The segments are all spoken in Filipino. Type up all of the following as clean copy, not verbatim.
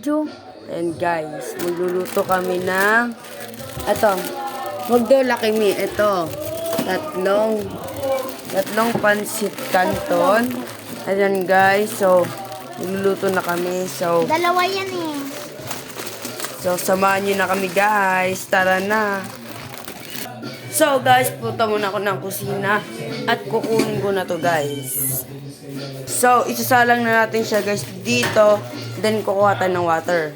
video. And guys, magluluto kami ng eto, wag daw Lucky Me, eto, tatlong pansit canton. Ayan guys, so magluluto na kami. So Dalawa yan eh. So samahan niyo na kami guys, tara na. So guys, punta muna ako ng kusina at kukunin ko na to guys. So isasalang na natin siya guys dito, then kukuha tayo ng water.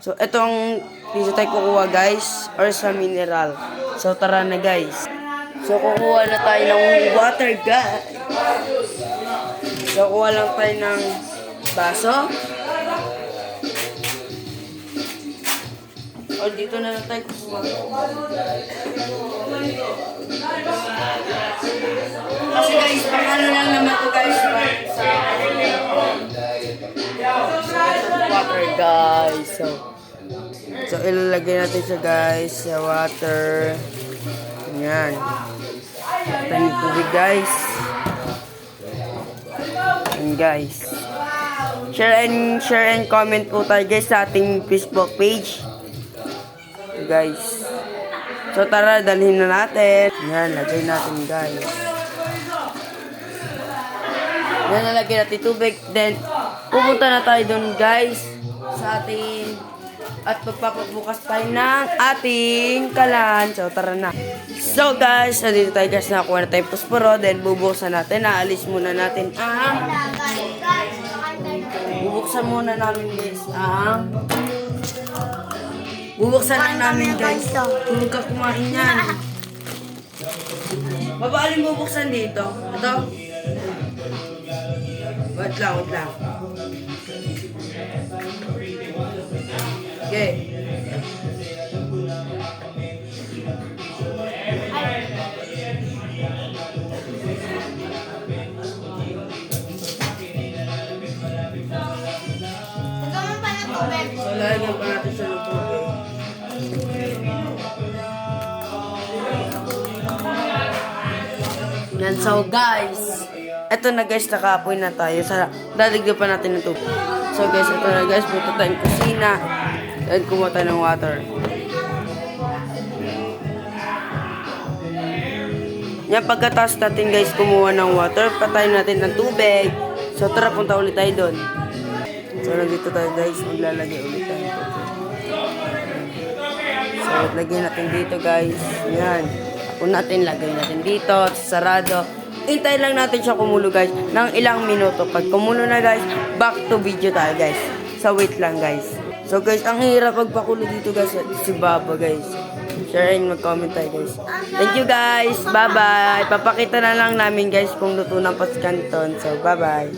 So itong dito tayo kukuha guys, or sa mineral. So tara na guys. So kukuha na tayo ng water guys. So kuha lang tayo ng baso. O dito na lang tayo kukuha. Kasi guys, pang ano lang naman to guys. Sa water guys. So ilalagay natin siya guys sa water. Yan. Tayo tubig guys. And guys. Share and comment po tayo guys sa ating Facebook page. Guys. So tara, dalhin na natin. Yan, lagay natin guys. Yan, nalagay natin tubig. Then, pupunta na tayo dun guys sa ating at magpapabukas tayo ng ating kalan. So tara na. So guys, nandito tayo guys, nakakuha na tayo posporo. Then bubuksan natin. Naalis muna natin ang bubuksan muna namin guys ang bubuksan lang namin guys. Tulog ka kumain yan. Babaalin bubuksan dito. Ito. Wait lang. Okay. Nagaman pa ng tubig. So, lalagyan pa natin siya ng tubig. Yan, so guys, eto na guys, nakapoy na tayo. Lalagyan pa natin ng tubig. So guys, eto na guys, punta tayong kusina. At kumuha tayo ng water. Yan, pagkatapos natin guys kumuha ng water, patayin natin ng tubig. So tara, punta ulit tayo doon. So nandito tayo guys, maglalagay ulit tayo ng tubig. So lagyan natin dito guys. Yan. Kung natin, lagay natin dito, sarado. Hintay lang natin siya kumulo guys ng ilang minuto. Pag kumulo na guys, back to video tayo guys. So wait lang guys. So guys, ang hirap magpakulo dito guys, si Baba guys. Share and mag-comment tayo guys. Thank you guys. Bye bye. Papakita na lang namin guys kung luto ng Pasit Canton. So bye bye.